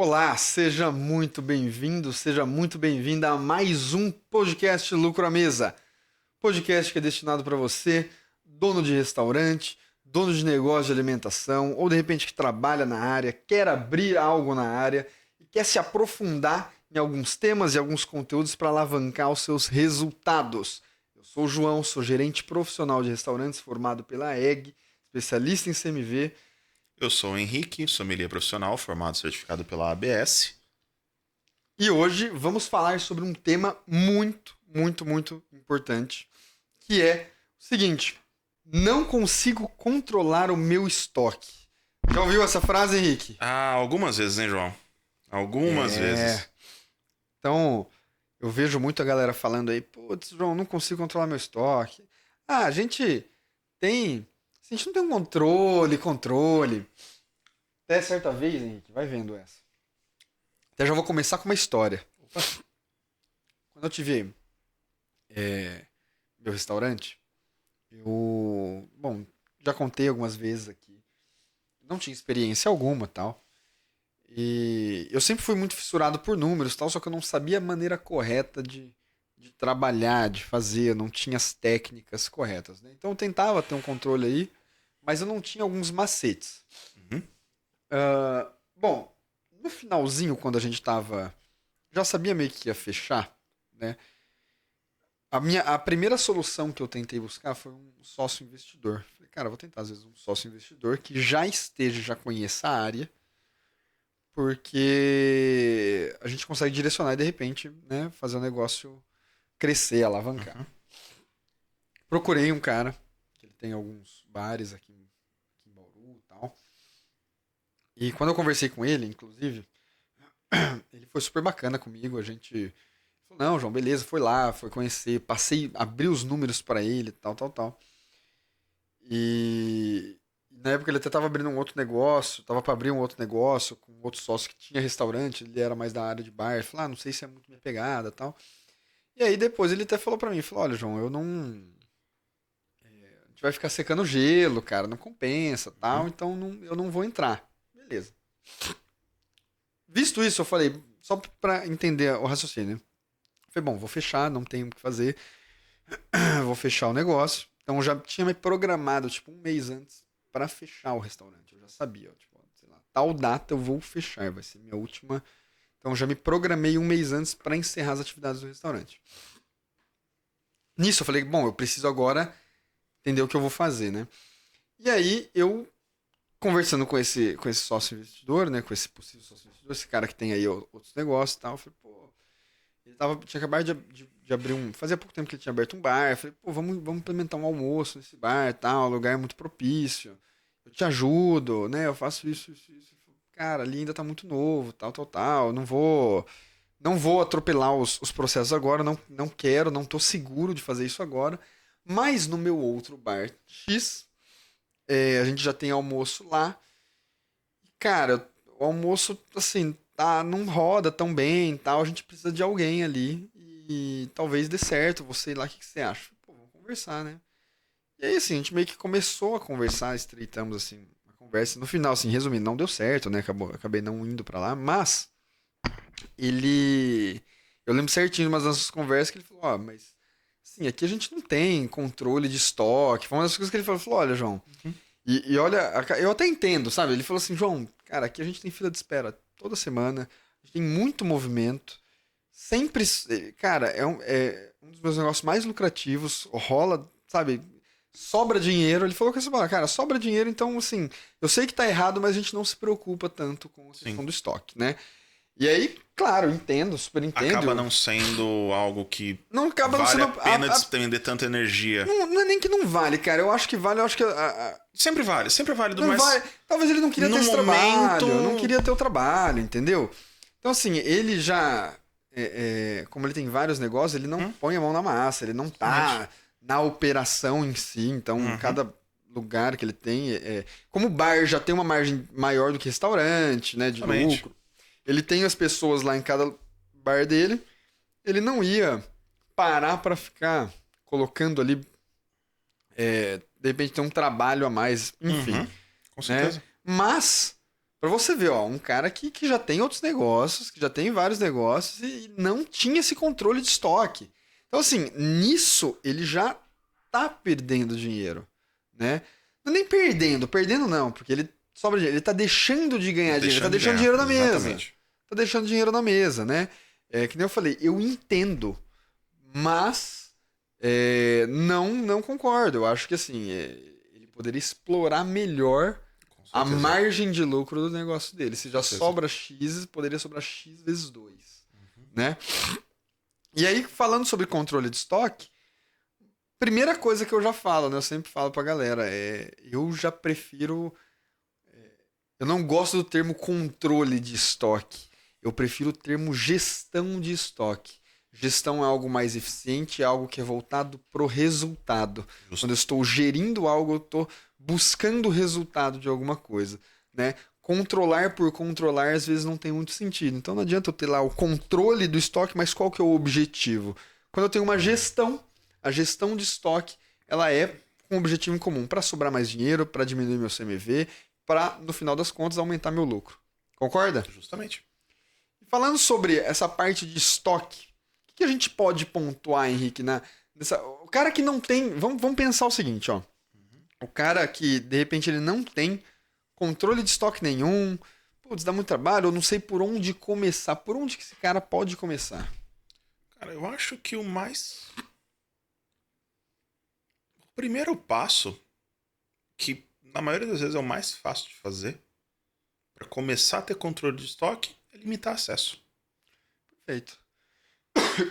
Olá, seja muito bem-vindo, seja muito bem-vinda a mais um podcast Lucro à Mesa. Podcast que é destinado para você, dono de restaurante, dono de negócio de alimentação, ou de repente que trabalha na área, quer abrir algo na área e quer se aprofundar em alguns temas e alguns conteúdos para alavancar os seus resultados. Eu sou o João, sou gerente profissional de restaurantes formado pela EG, especialista em CMV. Eu sou o Henrique, sommelier profissional, formado e certificado pela ABS. E hoje vamos falar sobre um tema muito importante, que é o seguinte: não consigo controlar o meu estoque. Já ouviu essa frase, Henrique? Ah, algumas vezes, hein, João? Algumas vezes. Então, eu vejo muito a galera falando aí, putz, João, não consigo controlar meu estoque. Ah, a gente não tem um controle. Até certa vez, Henrique, vai vendo essa. Até já vou começar com uma história. Quando eu tive meu restaurante, bom, já contei algumas vezes aqui, não tinha experiência alguma, tal. E eu sempre fui muito fissurado por números, tal, só que eu não sabia a maneira correta de trabalhar, de fazer, eu não tinha as técnicas corretas, né? Então eu tentava ter um controle aí, mas eu não tinha alguns macetes. Uhum. Bom, no finalzinho, quando a gente tava, já sabia meio que ia fechar, né? A primeira solução que eu tentei buscar foi um sócio investidor. Falei, cara, eu vou tentar às vezes um sócio investidor que já conheça a área, porque a gente consegue direcionar e de repente, né, fazer o negócio crescer, alavancar. Uhum. Procurei um cara, que ele tem alguns bares aqui em Bauru e tal. E quando eu conversei com ele, inclusive, ele foi super bacana comigo. A gente falou, não, João, beleza, foi lá, foi conhecer, passei, abri os números pra ele, tal. E na época ele até tava abrindo um outro negócio, tava pra abrir um outro negócio com outro sócio que tinha restaurante, ele era mais da área de bar. Ele falou, não sei se é muito minha pegada, tal. E aí depois ele até falou pra mim, falou, olha, João, eu não, a gente vai ficar secando gelo, cara, não compensa, Uhum. tal, então eu não vou entrar. Beleza. Visto isso, eu falei, só pra entender o raciocínio, né? Falei, bom, vou fechar, não tenho o que fazer, vou fechar o negócio. Então eu já tinha me programado, tipo, um mês antes pra fechar o restaurante. Eu já sabia, ó, tipo, sei lá, tal data eu vou fechar, vai ser minha última. Então eu já me programei um mês antes pra encerrar as atividades do restaurante. Nisso eu falei, bom, eu preciso agora entender o que eu vou fazer, né? E aí eu conversando com esse sócio investidor, né, com esse possível sócio investidor, esse cara que tem aí outros negócios e tal, eu falei, pô, tinha acabado de abrir fazia pouco tempo que ele tinha aberto um bar. Eu falei, pô, vamos implementar um almoço nesse bar e tal, um lugar muito propício. Eu te ajudo, né? Eu faço isso. Cara, ali ainda tá muito novo, tal. Não vou atropelar os processos agora, não quero, não tô seguro de fazer isso agora. Mas no meu outro bar X, a gente já tem almoço lá. Cara, o almoço, assim, não roda tão bem e tal. A gente precisa de alguém ali. E talvez dê certo. Você ir lá, o que que você acha? Pô, vamos conversar, né? E aí, assim, a gente meio que começou a conversar, estreitamos, assim, a conversa. No final, assim, resumindo, não deu certo, né? Acabei não indo pra lá. Mas, ele. Eu lembro certinho de umas nossas conversas que ele falou: Ó, mas. Assim, aqui a gente não tem controle de estoque. Foi uma das coisas que ele falou: olha, João. Uhum. E olha, eu até entendo, sabe? Ele falou assim, João, cara, aqui a gente tem fila de espera toda semana, a gente tem muito movimento, sempre, cara, é um dos meus negócios mais lucrativos, rola, sabe? Sobra dinheiro. Ele falou com essa palavra, cara, sobra dinheiro, então, assim, eu sei que tá errado, mas a gente não se preocupa tanto com a Sim. questão do estoque, né? E aí, claro, eu entendo, super Acaba entendo. não sendo algo que Não acaba não vale sendo. a pena despender tanta energia. Não é nem que não vale, cara. Eu acho que vale, eu acho que Sempre válido, não mas vai. Talvez ele não queria ter no esse momento. trabalho, não queria ter o trabalho, entendeu? Então, assim, ele já. Como ele tem vários negócios, ele não Uhum. põe a mão na massa, ele não Exatamente. tá na operação em si. Então, Uhum. cada lugar que ele tem. Como o bar já tem uma margem maior do que restaurante, né, de Exatamente. lucro, ele tem as pessoas lá em cada bar dele, ele não ia parar pra ficar colocando ali, de repente, ter um trabalho a mais, enfim, Uhum. Com né? certeza. Mas Pra você ver, ó, um cara que já tem outros negócios, que já tem vários negócios e não tinha esse controle de estoque. Então, assim, nisso ele já tá perdendo dinheiro, né? Não é nem perdendo não, porque ele sobra dinheiro, ele tá deixando de ganhar dinheiro, ele tá deixando dinheiro na mesa. Exatamente. Tá deixando dinheiro na mesa, né? Que nem eu falei, eu entendo, mas não concordo. Eu acho que assim, ele poderia explorar melhor Com a certeza. margem de lucro do negócio dele. Se já Com certeza. sobra X, poderia sobrar X vezes 2, né? E aí, falando sobre controle de estoque, primeira coisa que eu já falo, né? Eu sempre falo pra galera, eu já prefiro... Eu não gosto do termo controle de estoque. Eu prefiro o termo gestão de estoque. Gestão é algo mais eficiente, é algo que é voltado pro resultado. Justo. Quando eu estou gerindo algo, eu estou buscando o resultado de alguma coisa, né? Controlar por controlar às vezes não tem muito sentido. Então não adianta eu ter lá o controle do estoque, mas qual que é o objetivo? Quando eu tenho uma gestão, a gestão de estoque, ela é com um objetivo em comum, para sobrar mais dinheiro, para diminuir meu CMV, para no final das contas aumentar meu lucro. Concorda? Justamente. Falando sobre essa parte de estoque, o que a gente pode pontuar, Henrique, o cara que não tem... Vamos pensar o seguinte, ó. O cara que, de repente, ele não tem controle de estoque nenhum, putz, dá muito trabalho, eu não sei por onde começar. Por onde que esse cara pode começar? Cara, eu acho que o primeiro passo, que na maioria das vezes é o mais fácil de fazer, para começar a ter controle de estoque, é limitar acesso. Perfeito.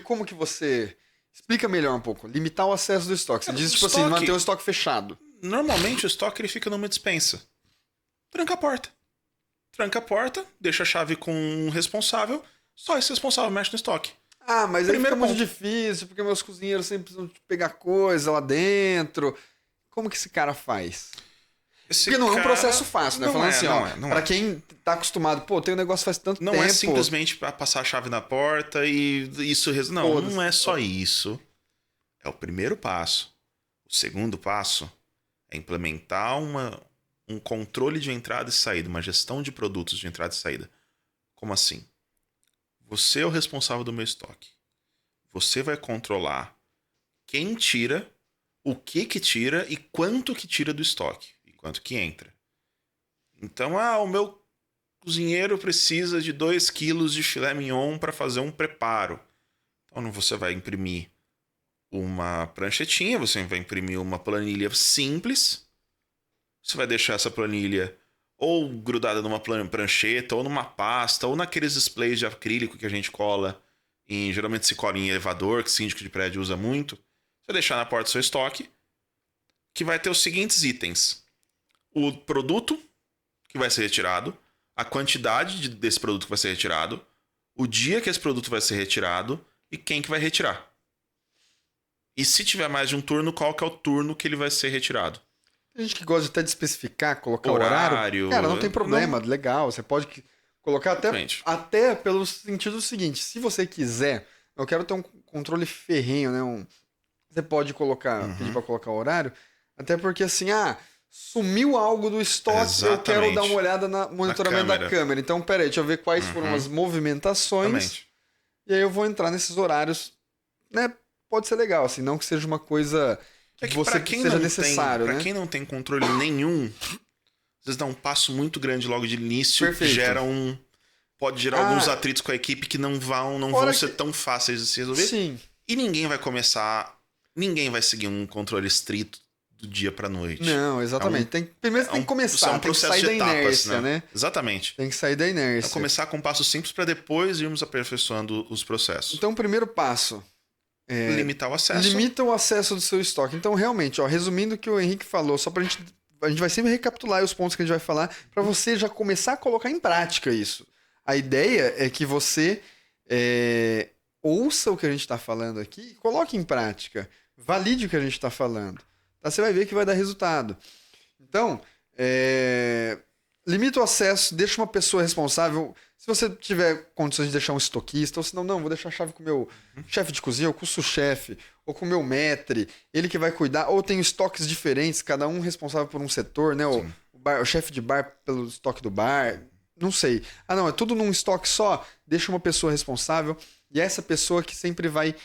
Como que você... Explica melhor um pouco. Limitar o acesso do estoque. Você Cara, diz, o tipo assim, estoque- manter o estoque fechado. Normalmente o estoque ele fica numa despensa. Tranca a porta. Tranca a porta, deixa a chave com um responsável, só esse responsável mexe no estoque. Ah, mas aí Primeiro fica muito ponto. difícil, porque meus cozinheiros sempre precisam pegar coisa lá dentro. Como que esse cara faz? Esse Porque não é um cara- processo fácil, né? Não Falando é, assim, não ó, é, não pra é. quem tá acostumado, pô, tem um negócio faz tanto Não tempo. é simplesmente pra passar a chave na porta e isso... Não, Foda-se. não é só isso. É o primeiro passo. O segundo passo é implementar um controle de entrada e saída, uma gestão de produtos de entrada e saída. Como assim? Você é o responsável do meu estoque. Você vai controlar quem tira, o que tira e quanto que tira do estoque e quanto que entra. Então, o meu cozinheiro precisa de 2 quilos de filé mignon para fazer um preparo. Então, você vai imprimir uma pranchetinha, você vai imprimir uma planilha simples. Você vai deixar essa planilha ou grudada numa prancheta, ou numa pasta, ou naqueles displays de acrílico que a gente cola, geralmente se cola em elevador, que síndico de prédio usa muito. Você vai deixar na porta do seu estoque, que vai ter os seguintes itens. O produto que vai ser retirado, a quantidade desse produto que vai ser retirado, o dia que esse produto vai ser retirado e quem que vai retirar. E se tiver mais de um turno, qual que é o turno que ele vai ser retirado? Tem gente que gosta até de especificar, colocar Horário. horário. Cara, não tem problema, legal. Você pode colocar Exatamente. até pelo sentido seguinte, se você quiser, eu quero ter um controle ferrenho, né? Você pode colocar, pedir pra colocar horário, até porque assim, sumiu algo do estoque, eu quero Exatamente. dar uma olhada no monitoramento da câmera. Então, peraí, deixa eu ver quais foram as movimentações. Exatamente. E aí eu vou entrar nesses horários, né? Pode ser legal, assim, não que seja uma coisa que você pra quem seja não necessário, tem, né? Pra quem não tem controle nenhum, às vezes dá um passo muito grande logo de início, Perfeito. pode gerar alguns atritos com a equipe que não vão ser tão fáceis de se resolver. Sim. E ninguém vai seguir um controle estrito do dia pra noite. Não, exatamente. Primeiro você tem que começar, tem que sair da inércia, né? Exatamente. Tem que sair da inércia. Começar com passos simples para depois irmos aperfeiçoando os processos. Então, o primeiro passo limitar o acesso. Limita o acesso do seu estoque. Então, realmente, resumindo o que o Henrique falou, só pra gente... A gente vai sempre recapitular os pontos que a gente vai falar para você já começar a colocar em prática isso. A ideia é que você ouça o que a gente está falando aqui e coloque em prática. Valide o que a gente está falando. Tá? Você vai ver que vai dar resultado. Então, limita o acesso, deixa uma pessoa responsável. Se você tiver condições de deixar um estoquista, ou senão, não, vou deixar a chave com o meu chefe de cozinha, ou com o sous-chefe, ou com o meu maître, ele que vai cuidar, ou tem estoques diferentes, cada um responsável por um setor, né? O chefe de bar pelo estoque do bar. não sei. Ah, não, é tudo num estoque só. Deixa uma pessoa responsável. E essa pessoa que sempre vai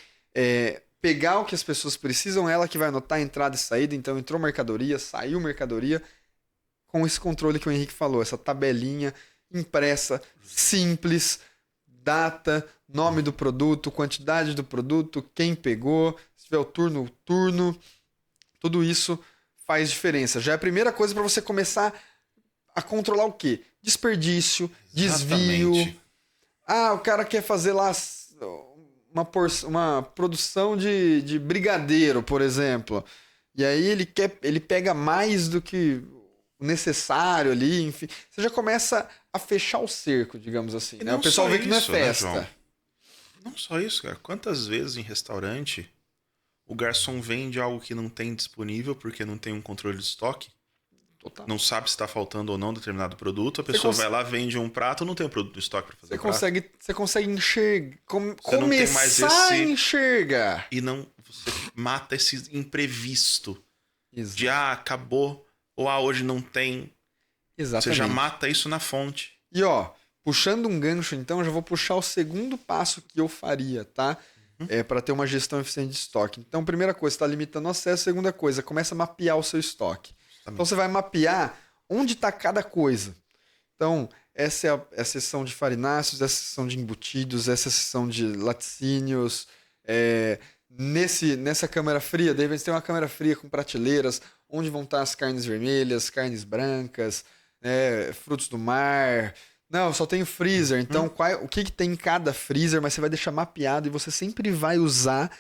pegar o que as pessoas precisam, ela que vai anotar a entrada e saída. Então, entrou mercadoria, saiu mercadoria. Com esse controle que o Henrique falou, essa tabelinha impressa, simples, data, nome do produto, quantidade do produto, quem pegou, se tiver o turno. Tudo isso faz diferença. Já é a primeira coisa para você começar a controlar o quê? Desperdício, desvio. Exatamente. Ah, o cara quer fazer lá uma produção de brigadeiro, por exemplo. E aí ele pega mais do que o necessário ali, enfim. Você já começa a fechar o cerco, digamos assim. E Né? não O pessoal só vê que não é isso, né, festa. João? Não só isso, cara. Quantas vezes em restaurante o garçom vende algo que não tem disponível porque não tem um controle de estoque? Total. Não sabe se está faltando ou não determinado produto. A pessoa vai lá, vende um prato, não tem um produto de estoque para fazer o prato. Você consegue enxergar. Você não tem mais Começar a enxergar. E não, você mata esse imprevisto. Exato. De acabou, ou hoje não tem. Exatamente. Você já mata isso na fonte. E ó, puxando um gancho, então, eu já vou puxar o segundo passo que eu faria, tá? Para ter uma gestão eficiente de estoque. Então, primeira coisa, está limitando o acesso. Segunda coisa, começa a mapear o seu estoque. Então, você vai mapear onde está cada coisa. Então, essa é a seção de farináceos, essa é a seção de embutidos, essa é a seção de laticínios. Nessa câmara fria, de repente você tem uma câmara fria com prateleiras, onde vão estar as carnes vermelhas, carnes brancas, frutos do mar. Não, eu só tenho freezer. Então, o que tem em cada freezer, mas você vai deixar mapeado e você sempre vai usar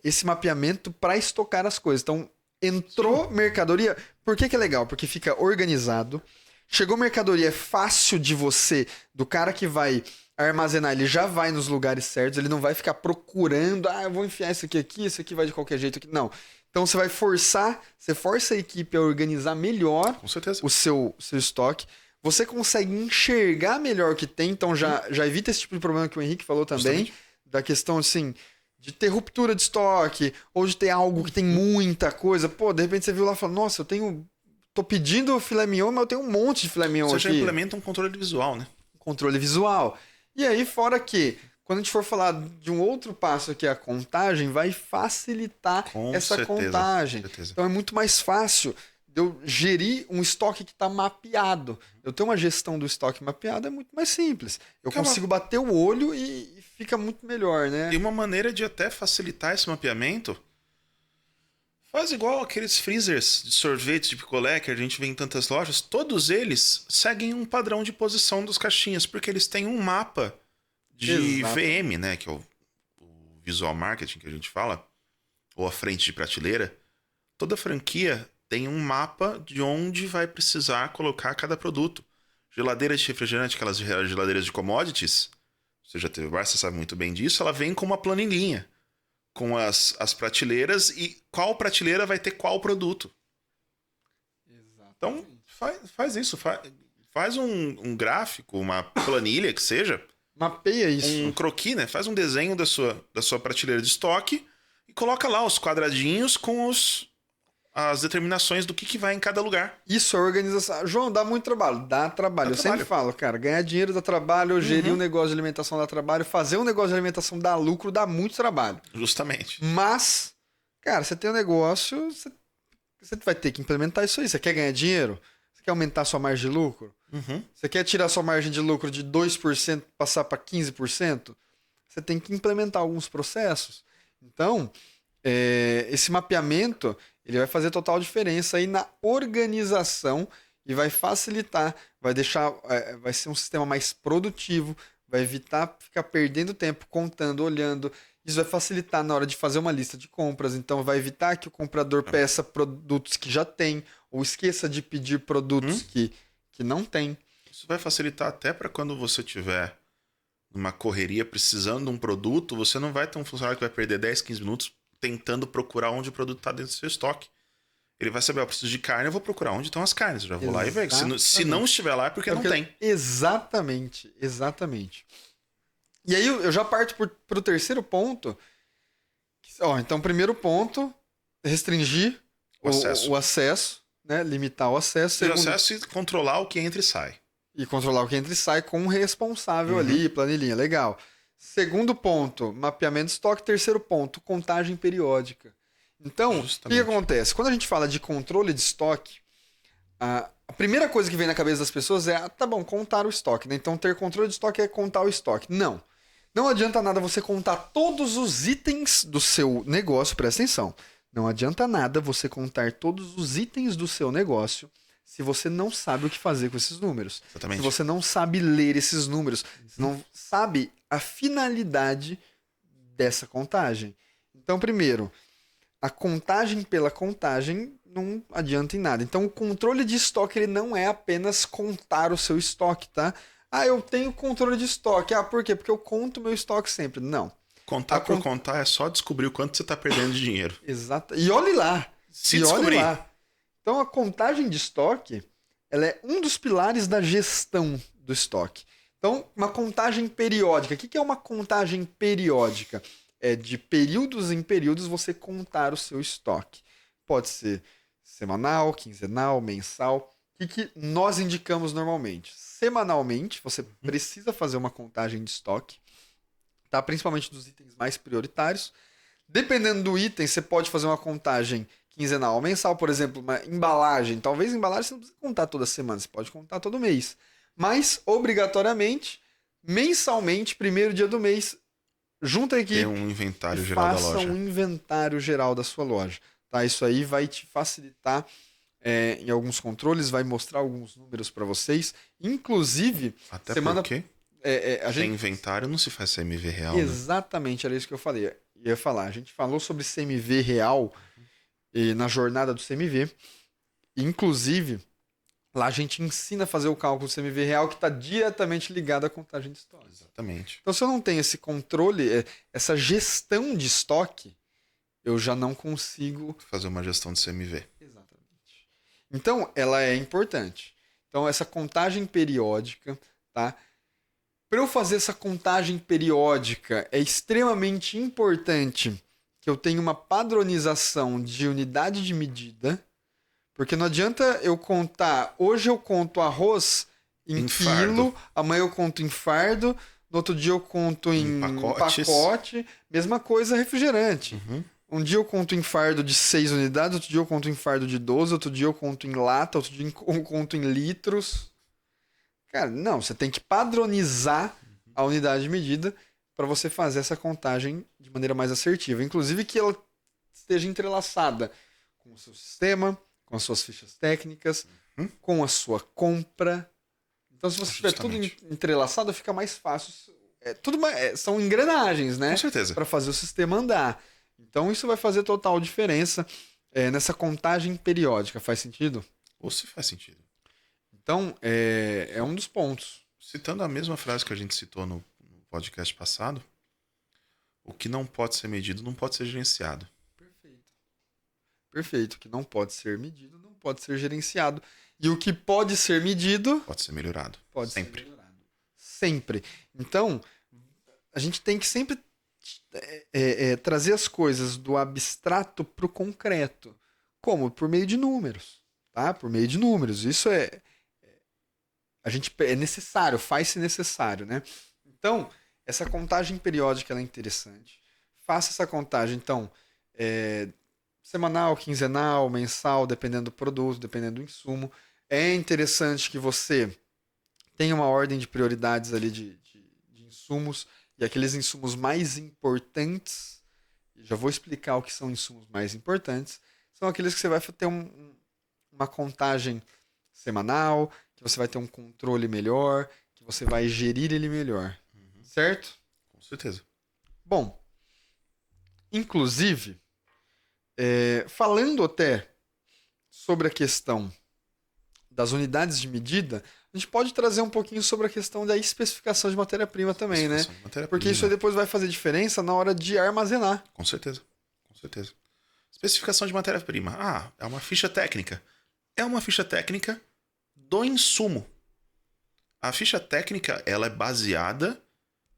esse mapeamento para estocar as coisas. Então, entrou mercadoria. Por que é legal? Porque fica organizado. Chegou mercadoria, é fácil de você, do cara que vai armazenar, ele já vai nos lugares certos, ele não vai ficar procurando, eu vou enfiar isso aqui vai de qualquer jeito aqui. Não. Então você força a equipe a organizar melhor Com certeza. o seu estoque. Você consegue enxergar melhor o que tem, então já evita esse tipo de problema que o Henrique falou também, justamente, da questão assim, de ter ruptura de estoque, ou de ter algo que tem muita coisa. Pô, de repente você viu lá e falou, nossa, tô pedindo filé mignon, mas eu tenho um monte de filé mignon aqui. Você já implementa um controle visual, né? Controle visual. E aí, fora que, quando a gente for falar de um outro passo que é a contagem, vai facilitar essa contagem. Então é muito mais fácil de eu gerir um estoque que está mapeado. Eu ter uma gestão do estoque mapeado é muito mais simples. Eu consigo bater o olho e fica muito melhor, né? E uma maneira de até facilitar esse mapeamento, faz igual aqueles freezers de sorvete, de picolé que a gente vê em tantas lojas. Todos eles seguem um padrão de posição dos caixinhas, porque eles têm um mapa de VM, né? Que é o Visual Marketing que a gente fala, ou a frente de prateleira. Toda franquia tem um mapa de onde vai precisar colocar cada produto. Geladeira de refrigerante, aquelas geladeiras de commodities, você já teve bar, você sabe muito bem disso, ela vem com uma planilhinha, com as prateleiras e qual prateleira vai ter qual produto. Exatamente. Então, faz isso. Faz um gráfico, uma planilha que seja. Mapeia isso. Um croquis, né? Faz um desenho da sua prateleira de estoque e coloca lá os quadradinhos com as determinações do que vai em cada lugar. Isso, a organização. João, dá muito trabalho. Dá trabalho. Sempre falo, cara, ganhar dinheiro dá trabalho, gerir um negócio de alimentação dá trabalho, fazer um negócio de alimentação dá lucro, dá muito trabalho. Justamente. Mas, cara, você tem um negócio, você vai ter que implementar isso aí. Você quer ganhar dinheiro? Você quer aumentar sua margem de lucro? Você quer tirar sua margem de lucro de 2% passar para 15%? Você tem que implementar alguns processos. Então, esse mapeamento ele vai fazer total diferença aí na organização e vai facilitar, vai ser um sistema mais produtivo, vai evitar ficar perdendo tempo contando, olhando. Isso vai facilitar na hora de fazer uma lista de compras, então vai evitar que o comprador peça produtos que já tem ou esqueça de pedir produtos que não tem. Isso vai facilitar até para quando você tiver numa correria precisando de um produto, você não vai ter um funcionário que vai perder 10, 15 minutos tentando procurar onde o produto está dentro do seu estoque. Ele vai saber, eu preciso de carne, eu vou procurar onde estão as carnes. Eu já vou lá e vejo. Se não estiver lá, é porque não tem. Exatamente. E aí eu já parto para o terceiro ponto. Então, primeiro ponto, restringir o acesso, né? Limitar o acesso. Acesso e controlar o que entra e sai. E controlar o que entra e sai com um responsável ali, planilhinha, legal. Segundo ponto, mapeamento de estoque. Terceiro ponto, contagem periódica. Então, o que acontece? Quando a gente fala de controle de estoque, a primeira coisa que vem na cabeça das pessoas é, tá bom, contar o estoque, né? Então, ter controle de estoque é contar o estoque. Não. Não adianta nada você contar todos os itens do seu negócio, presta atenção. Não adianta nada você contar todos os itens do seu negócio se você não sabe o que fazer com esses números. Exatamente. Se você não sabe ler esses números, se não sabe a finalidade dessa contagem. Então, primeiro, a contagem pela contagem não adianta em nada. Então, o controle de estoque ele não é apenas contar o seu estoque, tá? Ah, eu tenho controle de estoque. Ah, por quê? Porque eu conto meu estoque sempre. Não. Contar por contar é só descobrir o quanto você está perdendo de dinheiro. Exato. E olhe lá. Se descobrir. Olhe lá. Então, a contagem de estoque ela é um dos pilares da gestão do estoque. Então, uma contagem periódica. O que é uma contagem periódica? É de períodos em períodos você contar o seu estoque. Pode ser semanal, quinzenal, mensal. O que nós indicamos normalmente? Semanalmente, você precisa fazer uma contagem de estoque, tá? Principalmente dos itens mais prioritários. Dependendo do item, você pode fazer uma contagem quinzenal ou mensal, por exemplo, uma embalagem. Talvez embalagem você não precisa contar toda semana, você pode contar todo mês. Mas, obrigatoriamente, mensalmente, primeiro dia do mês, junta a equipe Tem um inventário geral da loja. Faça um inventário geral da sua loja. Tá? Isso aí vai te facilitar em alguns controles, vai mostrar alguns números para vocês. Inclusive, até semana... porque a gente... sem inventário não se faz CMV real. Exatamente, era isso que eu falei. Ia falar. A gente falou sobre CMV real na jornada do CMV. Inclusive, lá a gente ensina a fazer o cálculo do CMV real que está diretamente ligado à contagem de estoque. Exatamente. Então, se eu não tenho esse controle, essa gestão de estoque, eu já não consigo fazer uma gestão de CMV. Exatamente. Então, ela é importante. Então, essa contagem periódica, tá? Para eu fazer essa contagem periódica, é extremamente importante que eu tenha uma padronização de unidade de medida, porque não adianta eu contar, hoje eu conto arroz em quilo, amanhã eu conto em fardo, no outro dia eu conto em pacote, mesma coisa refrigerante. Um dia eu conto em fardo de 6 unidades, outro dia eu conto em fardo de 12, outro dia eu conto em lata, outro dia eu conto em litros. Cara, não, você tem que padronizar a unidade de medida para você fazer essa contagem de maneira mais assertiva. Inclusive que ela esteja entrelaçada com o seu sistema, com as suas fichas técnicas, com a sua compra. Então, se você tiver tudo entrelaçado, fica mais fácil. São engrenagens, né? Com certeza. Para fazer o sistema andar. Então, isso vai fazer total diferença nessa contagem periódica. Faz sentido? Ou se faz sentido. Então, é um dos pontos. Citando a mesma frase que a gente citou no podcast passado, o que não pode ser medido não pode ser gerenciado. Perfeito. O que não pode ser medido não pode ser gerenciado. E o que pode ser medido... pode ser melhorado. Pode sempre. Ser melhorado. Sempre. Então, a gente tem que sempre trazer as coisas do abstrato para o concreto. Como? Por meio de números. Tá? Por meio de números. Isso é necessário, faz-se necessário, né? Então, essa contagem periódica ela é interessante. Faça essa contagem, então, semanal, quinzenal, mensal, dependendo do produto, dependendo do insumo. É interessante que você tenha uma ordem de prioridades ali de insumos, e aqueles insumos mais importantes, já vou explicar o que são insumos mais importantes, são aqueles que você vai ter uma contagem semanal, que você vai ter um controle melhor, que você vai gerir ele melhor. Certo? Com certeza. Bom, inclusive, falando até sobre a questão das unidades de medida, a gente pode trazer um pouquinho sobre a questão da especificação de matéria-prima também, né? Porque isso aí depois vai fazer diferença na hora de armazenar. Com certeza. Com certeza. Especificação de matéria-prima. Ah, é uma ficha técnica. É uma ficha técnica do insumo. A ficha técnica, ela é baseada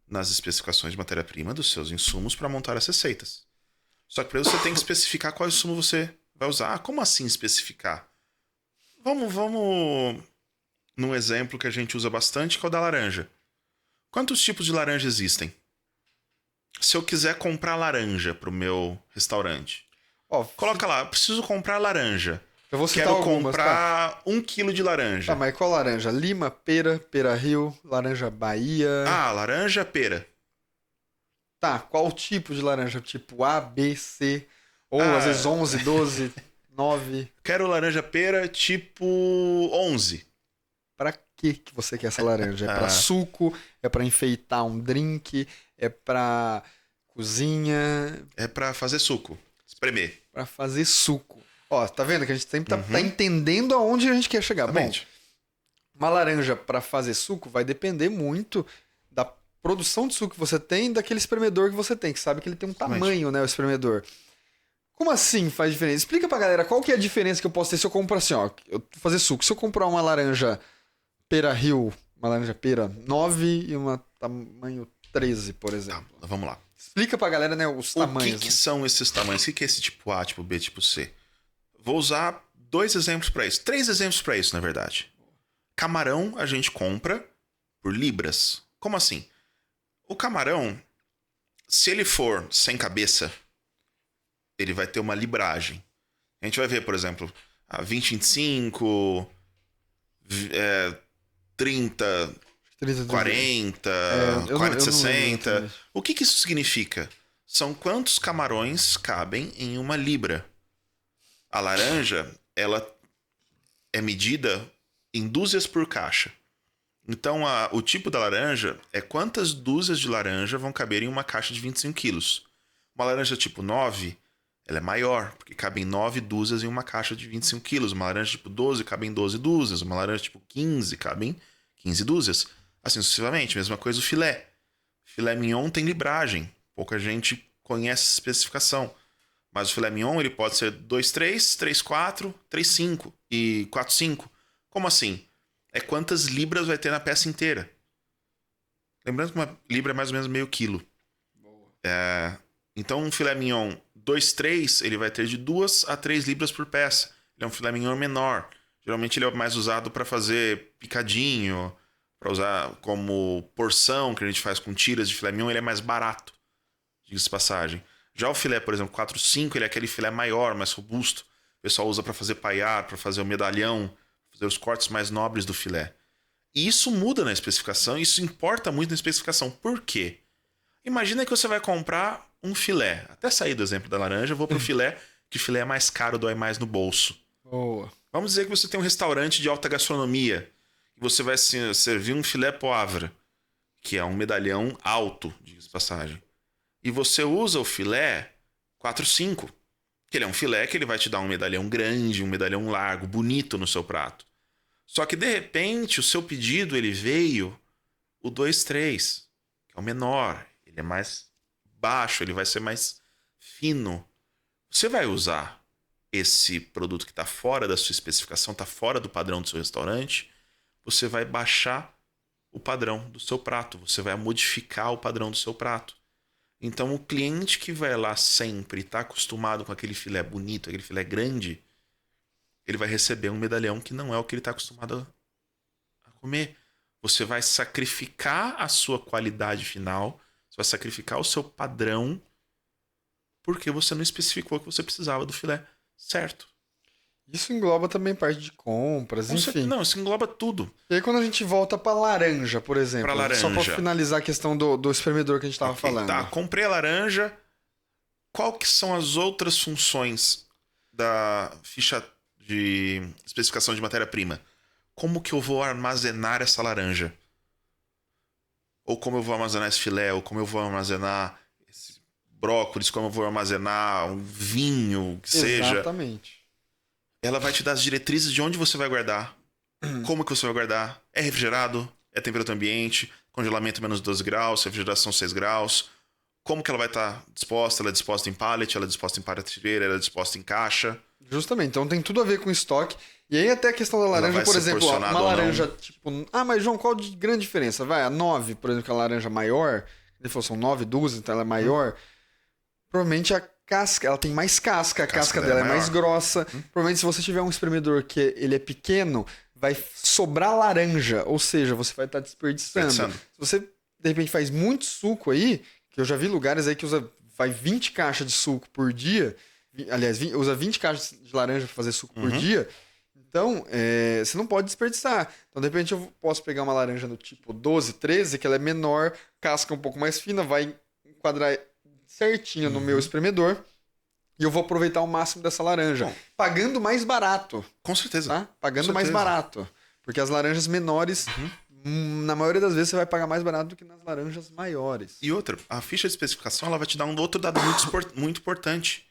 nas especificações de matéria-prima dos seus insumos para montar as receitas. Só que para isso você tem que especificar qual insumo você vai usar. Ah, como assim especificar? Vamos num exemplo que a gente usa bastante, que é o da laranja. Quantos tipos de laranja existem? Se eu quiser comprar laranja pro meu restaurante, coloca lá, preciso comprar laranja. Eu vou citar Quero algumas, tá? comprar 1 quilo de laranja. Tá, mas qual laranja? Lima, pera, pera-rio, laranja Bahia. Ah, laranja, pera. Tá, qual tipo de laranja? Tipo A, B, C, ou às vezes 11, 12, 9. Quero laranja pera tipo 11. Pra que você quer essa laranja? É pra suco? É pra enfeitar um drink? É pra cozinha? É pra fazer suco. Espremer. Pra fazer suco. Ó, tá vendo que a gente sempre tá entendendo aonde a gente quer chegar. Exatamente. Bom, uma laranja pra fazer suco vai depender muito da produção de suco que você tem e daquele espremedor que você tem, que sabe que ele tem um tamanho, né, o espremedor. Como assim faz diferença? Explica pra galera qual que é a diferença que eu posso ter se eu comprar assim, ó, eu fazer suco. Se eu comprar uma laranja pera Rio, uma laranja pera 9 e uma tamanho 13, por exemplo. Tá, vamos lá. Explica pra galera, né, os tamanhos. O que são esses tamanhos? O que é esse tipo A, tipo B, tipo C? Vou usar 2 exemplos pra isso. 3 exemplos pra isso, na verdade. Camarão a gente compra por libras. Como assim? O camarão, se ele for sem cabeça, ele vai ter uma libragem. A gente vai ver, por exemplo, a 20, 25, 30, 40, 40, 60. O que isso significa? São quantos camarões cabem em uma libra. A laranja, ela é medida em dúzias por caixa. Então, o tipo da laranja é quantas dúzias de laranja vão caber em uma caixa de 25 quilos. Uma laranja tipo 9, ela é maior, porque cabem 9 dúzias em uma caixa de 25 quilos. Uma laranja tipo 12 cabe em 12 dúzias. Uma laranja tipo 15 cabe em 15 dúzias. Assim sucessivamente. Mesma coisa o filé. Filé mignon tem libragem. Pouca gente conhece essa especificação. Mas o filé mignon ele pode ser 2,3, 3,4, 3,5 e 4,5. Como assim? É quantas libras vai ter na peça inteira. Lembrando que uma libra é mais ou menos meio quilo. Então um filé mignon 2,3 ele vai ter de 2 a 3 libras por peça. Ele é um filé mignon menor. Geralmente ele é mais usado para fazer picadinho, para usar como porção que a gente faz com tiras de filé mignon. Ele é mais barato, diga-se de passagem. Já o filé, por exemplo, 4,5, ele é aquele filé maior, mais robusto. O pessoal usa para fazer paiar, para fazer o medalhão, fazer os cortes mais nobres do filé. E isso muda na especificação, isso importa muito na especificação. Por quê? Imagina que você vai comprar um filé. Até sair do exemplo da laranja, eu vou pro filé, que filé é mais caro, dói mais no bolso. Boa. Vamos dizer que você tem um restaurante de alta gastronomia e você vai servir um filé poivre, que é um medalhão alto, diga-se de passagem. E você usa o filé 4,5, que ele é um filé que ele vai te dar um medalhão grande, um medalhão largo, bonito no seu prato. Só que, de repente, o seu pedido ele veio o 2,3, que é o menor. Ele é mais baixo, ele vai ser mais fino. Você vai usar esse produto que está fora da sua especificação, está fora do padrão do seu restaurante, você vai baixar o padrão do seu prato, você vai modificar o padrão do seu prato. Então, o cliente que vai lá sempre e está acostumado com aquele filé bonito, aquele filé grande, ele vai receber um medalhão que não é o que ele está acostumado a comer. Você vai sacrificar a sua qualidade final, você vai sacrificar o seu padrão, porque você não especificou que você precisava do filé certo. Isso engloba também parte de compras, enfim. Não, isso engloba tudo. E aí quando a gente volta pra laranja, por exemplo, só pra finalizar a questão do espremedor que a gente tava falando. Tá, comprei a laranja. Qual que são as outras funções da ficha de especificação de matéria-prima? Como que eu vou armazenar essa laranja? Ou como eu vou armazenar esse filé? Ou como eu vou armazenar esse brócolis? Como eu vou armazenar um vinho, que seja? Exatamente. Ela vai te dar as diretrizes de onde você vai guardar, como que você vai guardar, é refrigerado, é temperatura ambiente, congelamento menos 12 graus, refrigeração 6 graus, como que ela vai estar disposta, ela é disposta em pallet, ela é disposta em prateleira, ela é disposta em caixa. Justamente, então tem tudo a ver com estoque. E aí até a questão da laranja, por exemplo, uma laranja tipo... mas João, qual a grande diferença? Vai, a 9, por exemplo, que é a laranja maior, ele falou, são 9 dúzias, então ela é maior, provavelmente a casca, ela tem mais casca, a casca dela é mais grossa. Provavelmente se você tiver um espremedor que ele é pequeno, vai sobrar laranja, ou seja, você vai estar desperdiçando. Se você, de repente, faz muito suco aí, que eu já vi lugares aí que vai 20 caixas de suco por dia, aliás, usa 20 caixas de laranja para fazer suco por dia, então, você não pode desperdiçar. Então, de repente, eu posso pegar uma laranja do tipo 12, 13, que ela é menor, casca um pouco mais fina, vai enquadrar certinho no meu espremedor, e eu vou aproveitar o máximo dessa laranja. Bom, pagando mais barato. Com certeza. Tá? Pagando mais barato. Porque as laranjas menores, na maioria das vezes, você vai pagar mais barato do que nas laranjas maiores. E outra, a ficha de especificação ela vai te dar um outro dado muito importante,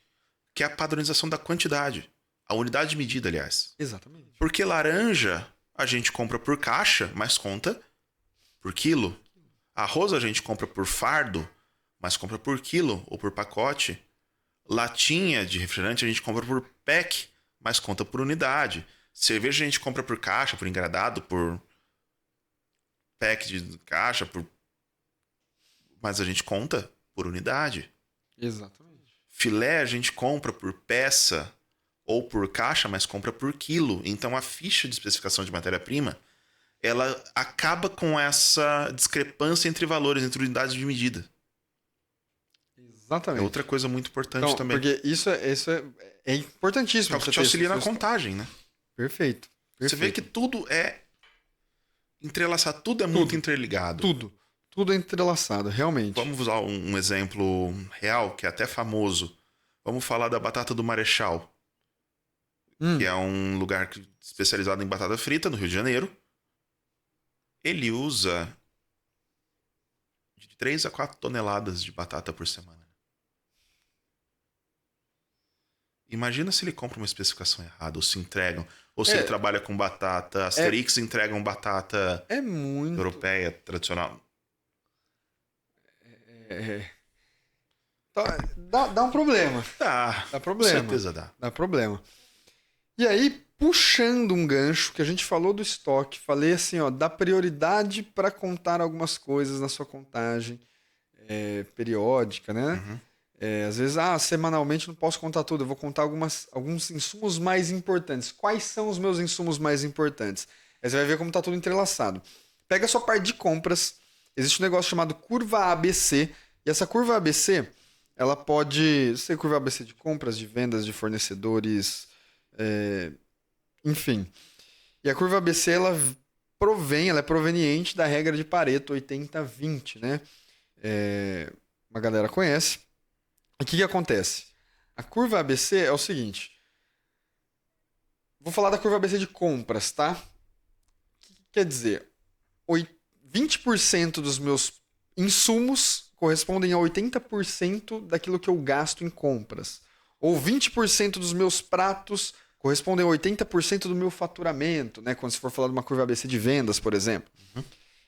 que é a padronização da quantidade. A unidade de medida, aliás. Exatamente. Porque laranja a gente compra por caixa, mas conta por quilo. Arroz a gente compra por fardo, mas compra por quilo ou por pacote. Latinha de refrigerante a gente compra por pack, mas conta por unidade. Cerveja a gente compra por caixa, por engradado, por pack de caixa, mas a gente conta por unidade. Exatamente. Filé a gente compra por peça ou por caixa, mas compra por quilo. Então a ficha de especificação de matéria-prima, ela acaba com essa discrepância entre valores, entre unidades de medida. Exatamente. É outra coisa muito importante também. Porque isso é importantíssimo. É o que te auxilia na contagem, né? Perfeito. Você vê que tudo é entrelaçado, tudo é muito interligado. Tudo é entrelaçado, realmente. Vamos usar um exemplo real, que é até famoso. Vamos falar da batata do Marechal. Que é um lugar especializado em batata frita, no Rio de Janeiro. Ele usa de 3 a 4 toneladas de batata por semana. Imagina se ele compra uma especificação errada, ou se entregam, ou se ele trabalha com batata. Asterix entregam batata europeia, tradicional. Dá um problema. Dá problema. Com certeza dá. Dá problema. E aí, puxando um gancho, que a gente falou do estoque, falei assim, ó, dá prioridade para contar algumas coisas na sua contagem periódica, né? Às vezes, semanalmente não posso contar tudo, eu vou contar alguns insumos mais importantes. Quais são os meus insumos mais importantes? Aí você vai ver como está tudo entrelaçado. Pega a sua parte de compras, existe um negócio chamado curva ABC, e essa curva ABC, ela pode ser curva ABC de compras, de vendas, de fornecedores, enfim. E a curva ABC, ela é proveniente da regra de Pareto 80-20, né? Uma galera conhece. E o que acontece? A curva ABC é o seguinte. Vou falar da curva ABC de compras, tá? O que quer dizer? 20% dos meus insumos correspondem a 80% daquilo que eu gasto em compras. Ou 20% dos meus pratos correspondem a 80% do meu faturamento, né? Quando se for falar de uma curva ABC de vendas, por exemplo.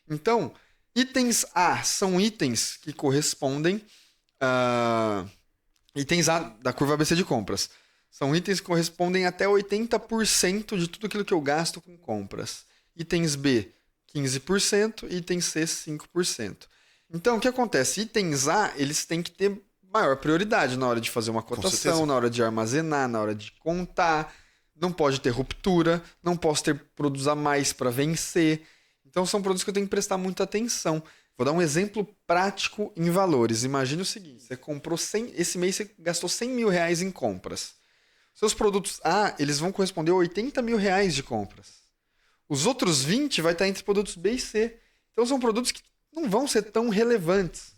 Então, itens A são itens que correspondem itens A da curva ABC de compras. São itens que correspondem até 80% de tudo aquilo que eu gasto com compras. Itens B, 15%, itens C, 5%. Então, o que acontece? Itens A, eles têm que ter maior prioridade na hora de fazer uma cotação, na hora de armazenar, na hora de contar. Não pode ter ruptura, não posso ter produtos a mais para vencer. Então, são produtos que eu tenho que prestar muita atenção. Vou dar um exemplo prático em valores. Imagine o seguinte, você comprou esse mês você gastou 100 mil reais em compras. Seus produtos A, eles vão corresponder a 80 mil reais de compras. Os outros 20 vai estar entre produtos B e C. Então são produtos que não vão ser tão relevantes.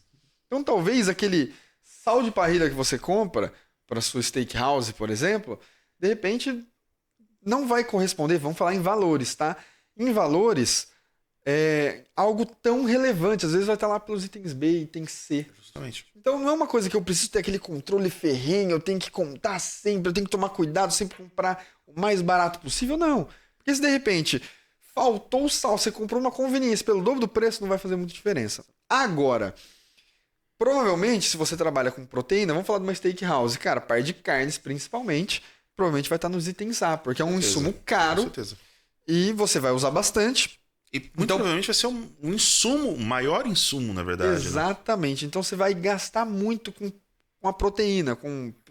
Então talvez aquele sal de parrilha que você compra para sua steakhouse, por exemplo, de repente não vai corresponder, vamos falar em valores, tá? Em valores, algo tão relevante. Às vezes vai estar lá pelos itens B, itens C. Justamente. Então não é uma coisa que eu preciso ter aquele controle ferrenho, eu tenho que contar sempre, eu tenho que tomar cuidado, sempre comprar o mais barato possível. Não. Porque se de repente faltou o sal, você comprou uma conveniência pelo dobro do preço, não vai fazer muita diferença. Agora, provavelmente, se você trabalha com proteína, vamos falar de uma steakhouse, cara, par de carnes principalmente, provavelmente vai estar nos itens A, porque é um insumo caro. Com certeza. E você vai usar bastante. E muito provavelmente vai ser um insumo, um maior insumo, na verdade. Exatamente. Né? Então você vai gastar muito com a proteína,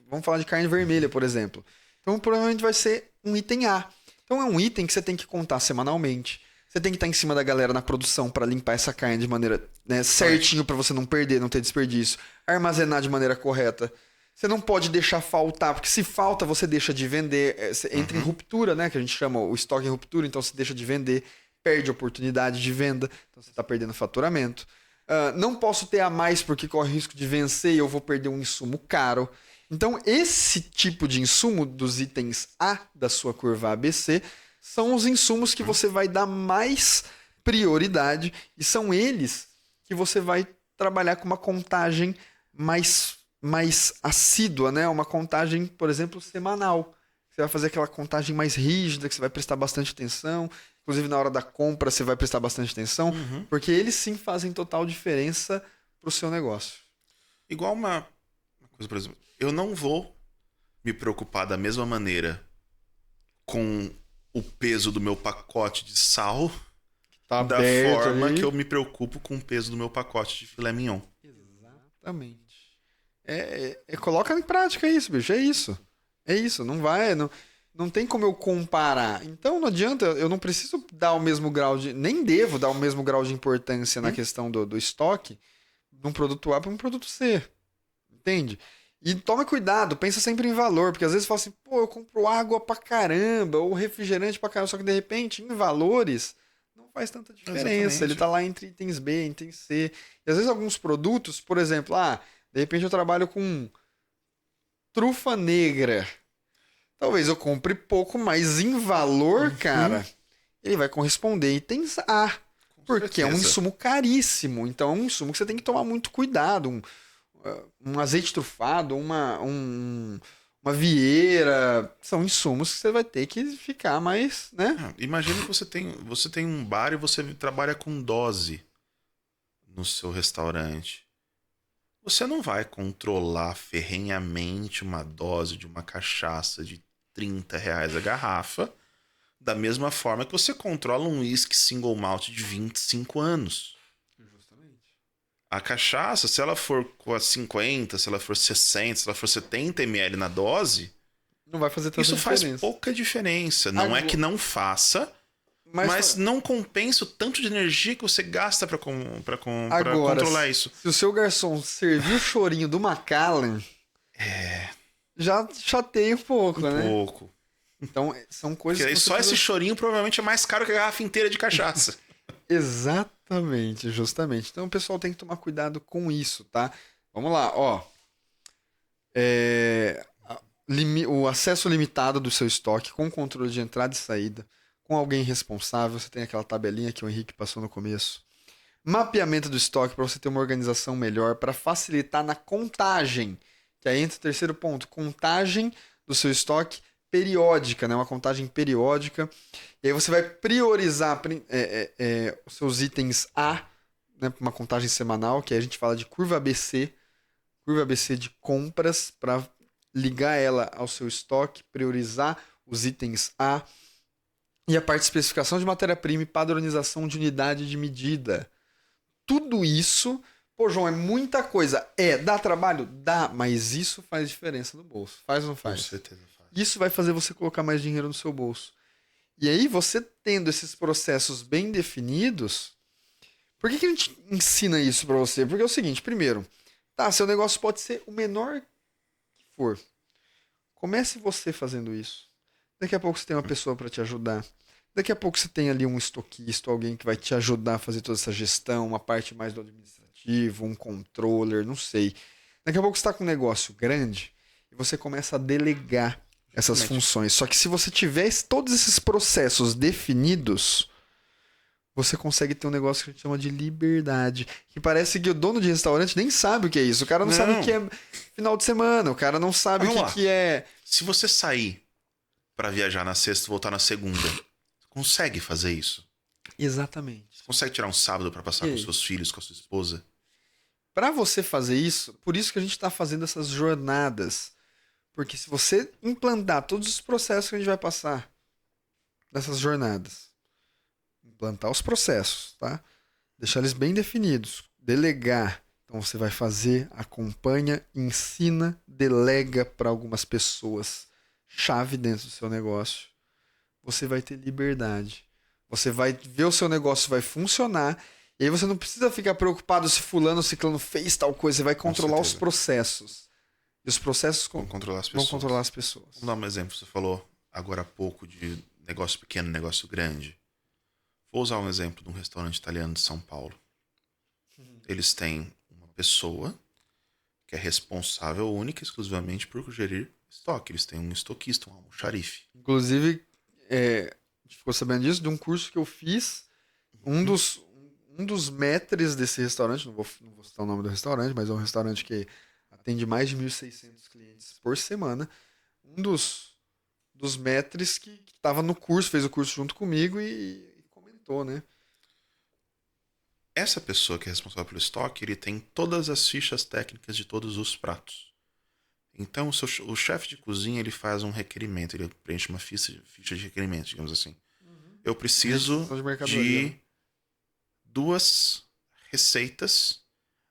vamos falar de carne vermelha, por exemplo. Então provavelmente vai ser um item A. Então é um item que você tem que contar semanalmente. Você tem que estar em cima da galera na produção para limpar essa carne de maneira, né, certinho para você não perder, não ter desperdício. Armazenar de maneira correta. Você não pode deixar faltar, porque se falta, você deixa de vender. Você entra em ruptura, né? Que a gente chama o estoque em ruptura, então você deixa de vender, perde oportunidade de venda, então você está perdendo faturamento. Não posso ter a mais porque corre risco de vencer e eu vou perder um insumo caro. Então, esse tipo de insumo dos itens A da sua curva ABC são os insumos que você vai dar mais prioridade e são eles que você vai trabalhar com uma contagem mais assídua, né? Uma contagem, por exemplo, semanal. Você vai fazer aquela contagem mais rígida, que você vai prestar bastante atenção. Inclusive, na hora da compra, você vai prestar bastante atenção, porque eles sim fazem total diferença para o seu negócio. Igual uma coisa, por exemplo, eu não vou me preocupar da mesma maneira com o peso do meu pacote de sal Tá da aberto forma ali. que eu me preocupo com o peso do meu pacote de filé mignon. Exatamente. Coloca em prática isso, bicho. É isso. É isso. Não vai. Não tem como eu comparar. Então não adianta. Eu não preciso dar o mesmo grau de. Nem devo dar o mesmo grau de importância na questão do estoque de um produto A para um produto C. Entende? E tome cuidado, pensa sempre em valor, porque às vezes fala assim, pô, eu compro água pra caramba, ou refrigerante pra caramba, só que de repente, em valores, não faz tanta diferença. Exatamente. Ele tá lá entre itens B, itens C. E às vezes alguns produtos, por exemplo, de repente eu trabalho com trufa negra. Talvez eu compre pouco, mas em valor, cara, ele vai corresponder a itens A. Porque é um certeza. insumo caríssimo. Então é um insumo que você tem que tomar muito cuidado. Um azeite trufado, uma vieira, são insumos que você vai ter que ficar mais, né? Imagina que você tem um bar e você trabalha com dose no seu restaurante. Você não vai controlar ferrenhamente uma dose de uma cachaça de R$ 30 a garrafa da mesma forma que você controla um whisky single malt de 25 anos. A cachaça, se ela for com 50, se ela for 60, se ela for 70 ml na dose, Não vai fazer tanta isso diferença. faz pouca diferença. Não é que não faça, mas não compensa o tanto de energia que você gasta pra controlar isso. Se o seu garçom servir o chorinho do Macallan, já chateia um pouco, né? Pouco. Então, são coisas Porque aí que você só precisa... esse chorinho provavelmente é mais caro que a garrafa inteira de cachaça. Exatamente, justamente. Então o pessoal tem que tomar cuidado com isso, tá? Vamos lá, ó. O acesso limitado do seu estoque com controle de entrada e saída, com alguém responsável, você tem aquela tabelinha que o Henrique passou no começo. Mapeamento do estoque para você ter uma organização melhor, para facilitar na contagem, que aí entra o terceiro ponto, contagem do seu estoque periódica, né? Uma contagem periódica. E aí você vai priorizar os seus itens A, né? Uma contagem semanal, que aí a gente fala de curva ABC de compras, para ligar ela ao seu estoque, priorizar os itens A. E a parte de especificação de matéria-prima e padronização de unidade de medida. Tudo isso, pô, João, é muita coisa. Dá trabalho? Dá, mas isso faz diferença no bolso. Faz ou não faz? Com certeza faz. Isso vai fazer você colocar mais dinheiro no seu bolso. E aí, você tendo esses processos bem definidos, por que a gente ensina isso pra você? Porque é o seguinte, primeiro, seu negócio pode ser o menor que for. Comece você fazendo isso. Daqui a pouco você tem uma pessoa para te ajudar. Daqui a pouco você tem ali um estoquista, alguém que vai te ajudar a fazer toda essa gestão, uma parte mais do administrativo, um controller, não sei. Daqui a pouco você está com um negócio grande e você começa a delegar essas funções. Só que se você tiver todos esses processos definidos, você consegue ter um negócio que a gente chama de liberdade. Que parece que o dono de restaurante nem sabe o que é isso. O cara não sabe o que é final de semana. O cara não sabe o que é... Se você sair para viajar na sexta e voltar na segunda, você consegue fazer isso? Exatamente. Você consegue tirar um sábado para passar com seus filhos, com a sua esposa? Para você fazer isso, por isso que a gente está fazendo essas jornadas. Porque se você implantar todos os processos que a gente vai passar nessas jornadas, implantar os processos, tá? Deixar eles bem definidos, delegar. Então você vai fazer, acompanha, ensina, delega para algumas pessoas chave dentro do seu negócio. você vai ter liberdade. Você vai ver o seu negócio vai funcionar. E aí você não precisa ficar preocupado se fulano ou ciclano fez tal coisa. Você vai controlar os processos. E os processos Vão controlar as vão pessoas. controlar as pessoas. Vamos dar um exemplo. Você falou agora há pouco de negócio pequeno, negócio grande. Vou usar um exemplo de um restaurante italiano de São Paulo. Eles têm uma pessoa que é responsável única e exclusivamente por gerir estoque. Eles têm um estoquista, um almoxarife. Inclusive, a gente ficou sabendo disso de um curso que eu fiz. Um dos maîtres desse restaurante, não vou citar o nome do restaurante, mas é um restaurante que atende mais de 1.600 clientes por semana. Um dos maîtres que estava no curso, fez o curso junto comigo e comentou, né? Essa pessoa que é responsável pelo estoque, ele tem todas as fichas técnicas de todos os pratos. Então, o chefe de cozinha, ele faz um requerimento, ele preenche uma ficha de requerimento, digamos assim. Eu preciso de 2 receitas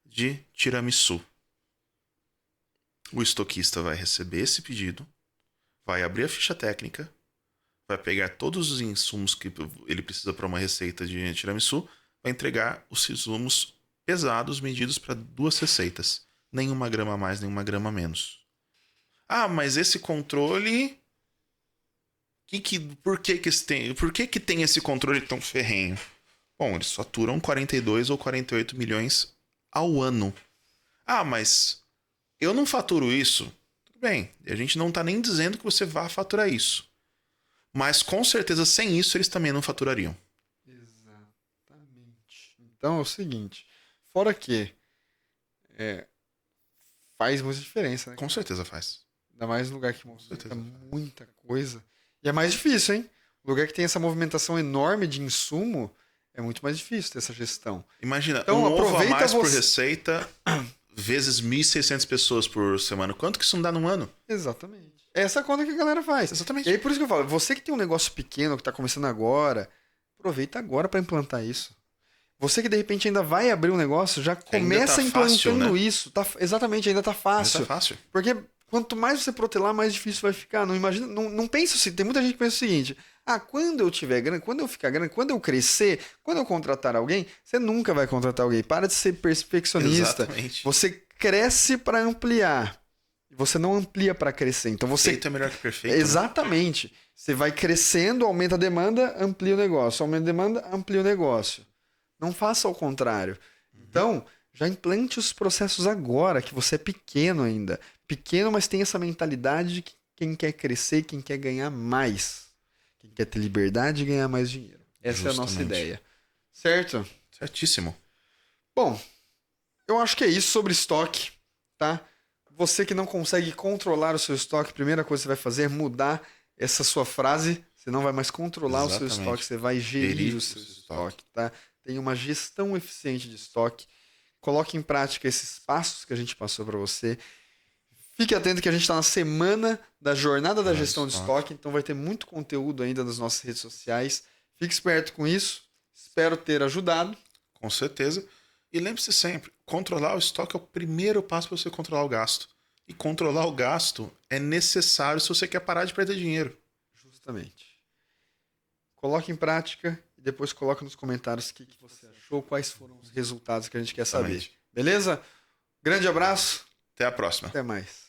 de tiramisu. O estoquista vai receber esse pedido, vai abrir a ficha técnica, vai pegar todos os insumos que ele precisa para uma receita de tiramisu, vai entregar os insumos pesados, medidos para 2 receitas. Nem 1 grama a mais, nem 1 grama a menos. Ah, mas esse controle... Por que tem esse controle tão ferrenho? Bom, eles faturam 42 ou 48 milhões ao ano. Ah, mas eu não faturo isso. Tudo bem, a gente não está nem dizendo que você vá faturar isso. Mas com certeza sem isso eles também não faturariam. Exatamente. Então é o seguinte, fora que faz muita diferença, né? Com certeza faz. Ainda mais no lugar que movimenta muita coisa. E é mais difícil, hein? O lugar que tem essa movimentação enorme de insumo é muito mais difícil ter essa gestão. Imagina, então, um ovo a mais por receita vezes 1.600 pessoas por semana. Quanto que isso não dá num ano? Exatamente. É essa conta que a galera faz. Exatamente. E aí por isso que eu falo, você que tem um negócio pequeno, que tá começando agora, aproveita agora para implantar isso. Você que de repente ainda vai abrir um negócio, já começa implantando fácil, né? Isso. Exatamente, ainda tá fácil. Ainda tá fácil. Porque quanto mais você protelar, mais difícil vai ficar. Não pensa assim. Tem muita gente que pensa o seguinte: quando eu tiver grana, quando eu ficar grana, quando eu crescer, quando eu contratar alguém, você nunca vai contratar alguém. Para de ser perfeccionista. Exatamente. Você cresce para ampliar. Você não amplia para crescer. Então você. Perfeito é melhor que perfeito. Exatamente. Né? Você vai crescendo, aumenta a demanda, amplia o negócio. Aumenta a demanda, amplia o negócio. Não faça ao contrário. Então, já implante os processos agora, que você é pequeno ainda. Pequeno, mas tem essa mentalidade de que quem quer crescer, quem quer ganhar mais. Quem quer ter liberdade e ganhar mais dinheiro. Essa é a nossa ideia. Certo? Certíssimo. Bom, eu acho que é isso sobre estoque, tá? Você que não consegue controlar o seu estoque, a primeira coisa que você vai fazer é mudar essa sua frase. Você não vai mais controlar o seu estoque, você vai gerir o seu estoque, tá? Tem uma gestão eficiente de estoque. Coloque em prática esses passos que a gente passou para você. Fique atento que a gente está na semana da jornada da gestão de estoque, então vai ter muito conteúdo ainda nas nossas redes sociais. Fique esperto com isso. Espero ter ajudado. Com certeza. E lembre-se sempre, controlar o estoque é o primeiro passo para você controlar o gasto. E controlar o gasto é necessário se você quer parar de perder dinheiro. Justamente. Coloque em prática e depois coloque nos comentários o que você achou, quais foram os resultados que a gente quer saber. Beleza? Grande abraço. Até a próxima. Até mais.